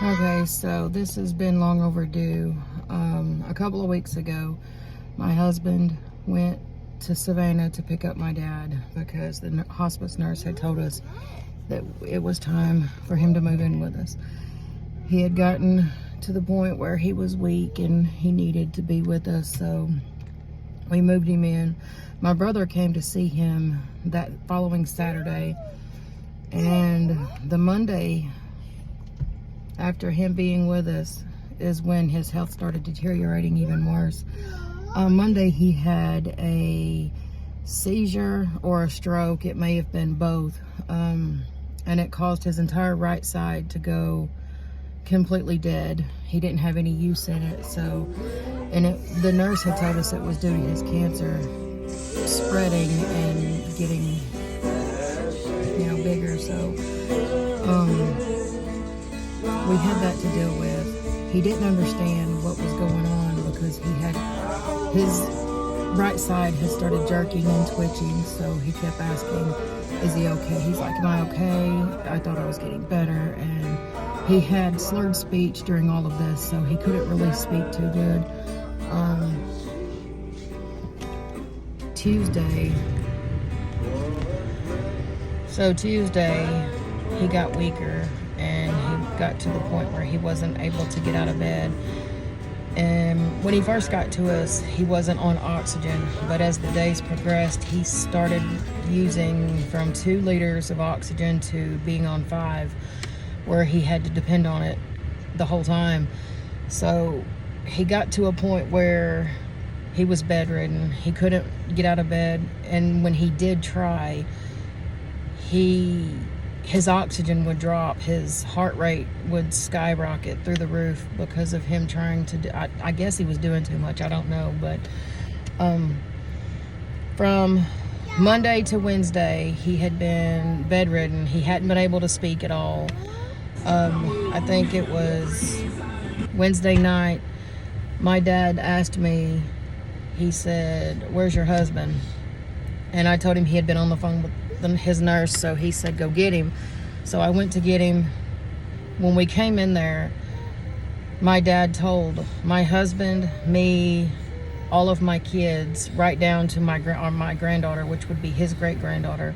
Okay, so this has been long overdue. A couple of weeks ago, my husband went to Savannah to pick up my dad because the hospice nurse had told us that it was time for him to move in with us. He had gotten to the point where he was weak and he needed to be with us, so we moved him in. My brother came to see him that following Saturday, and the Monday after him being with us is when his health started deteriorating even worse. On Monday, he had a seizure or a stroke. It may have been both. And it caused his entire right side to go completely dead. He didn't have any use in it. So, the nurse had told us it was due to his cancer spreading and getting, bigger. So, we had that to deal with. He didn't understand what was going on because his right side had started jerking and twitching, so he kept asking, is he okay? He's like, am I okay? I thought I was getting better. And he had slurred speech during all of this, so he couldn't really speak too good. Tuesday, he got weaker and he got to the point where he wasn't able to get out of bed. And when he first got to us, he wasn't on oxygen, but as the days progressed, he started using from 2 liters of oxygen to being on 5, where he had to depend on it the whole time. So he got to a point where he was bedridden. He couldn't get out of bed, and when he did try, his oxygen would drop, his heart rate would skyrocket through the roof because of him trying to do, I guess he was doing too much, I don't know, but from Monday to Wednesday, he had been bedridden. He hadn't been able to speak at all. I think it was Wednesday night, my dad asked me, he said, where's your husband? And I told him he had been on the phone with his nurse, so he said go get him. So I went to get him. When we came in there, my dad told my husband, me, all of my kids, right down to my granddaughter, which would be his great-granddaughter,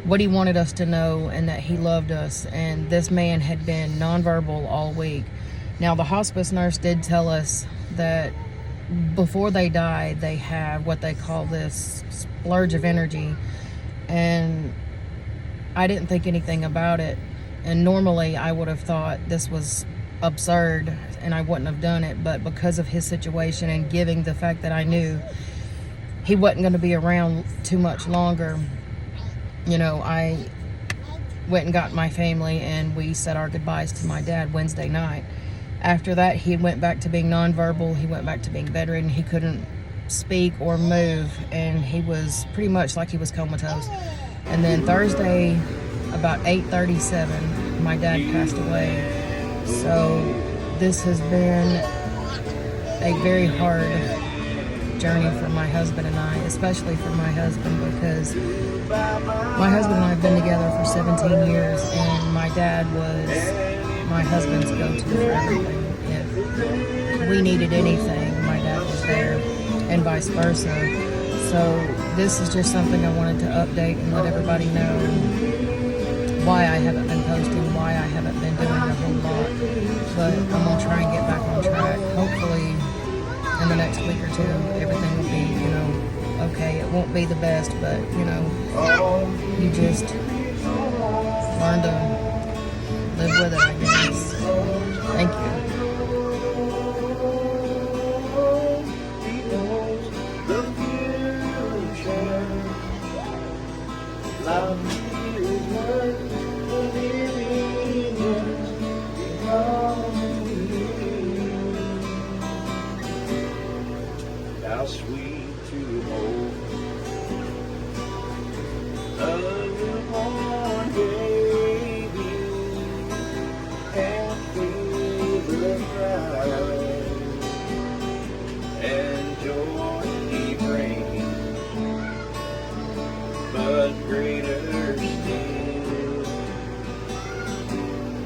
what he wanted us to know and that he loved us. And this man had been nonverbal all week. Now, the hospice nurse did tell us that before they die, they have what they call this splurge of energy. And I didn't think anything about it. And normally I would have thought this was absurd and I wouldn't have done it. But because of his situation and giving the fact that I knew he wasn't going to be around too much longer, I went and got my family and we said our goodbyes to my dad Wednesday night. After that, he went back to being nonverbal. He went back to being bedridden. He couldn't speak or move, and he was pretty much like he was comatose. And then Thursday, about 8:37, my dad passed away. So this has been a very hard journey for my husband and I, especially for my husband, because my husband and I have been together for 17 years, and my dad was my husband's go-to for everything. If we needed anything, my dad was there, and vice versa. So this is just something I wanted to update and let everybody know why I haven't been posting, why I haven't been doing a whole lot. But I'm going to try and get back on track. Hopefully in the next week or two, everything will be, okay. It won't be the best, but, you just learn to live with it, I guess. Thank you. How sweet to hold a newborn baby and feel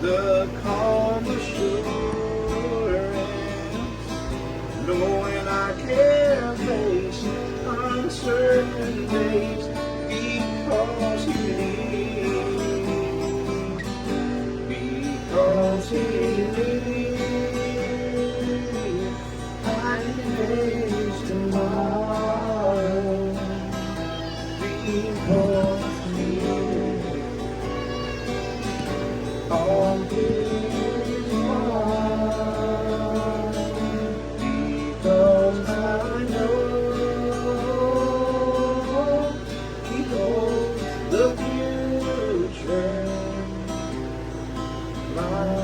the calm assurance, knowing I can face uncertain days because He lives, because He lives, I can face tomorrow, because He lives. All is mine, because I know He holds the future. My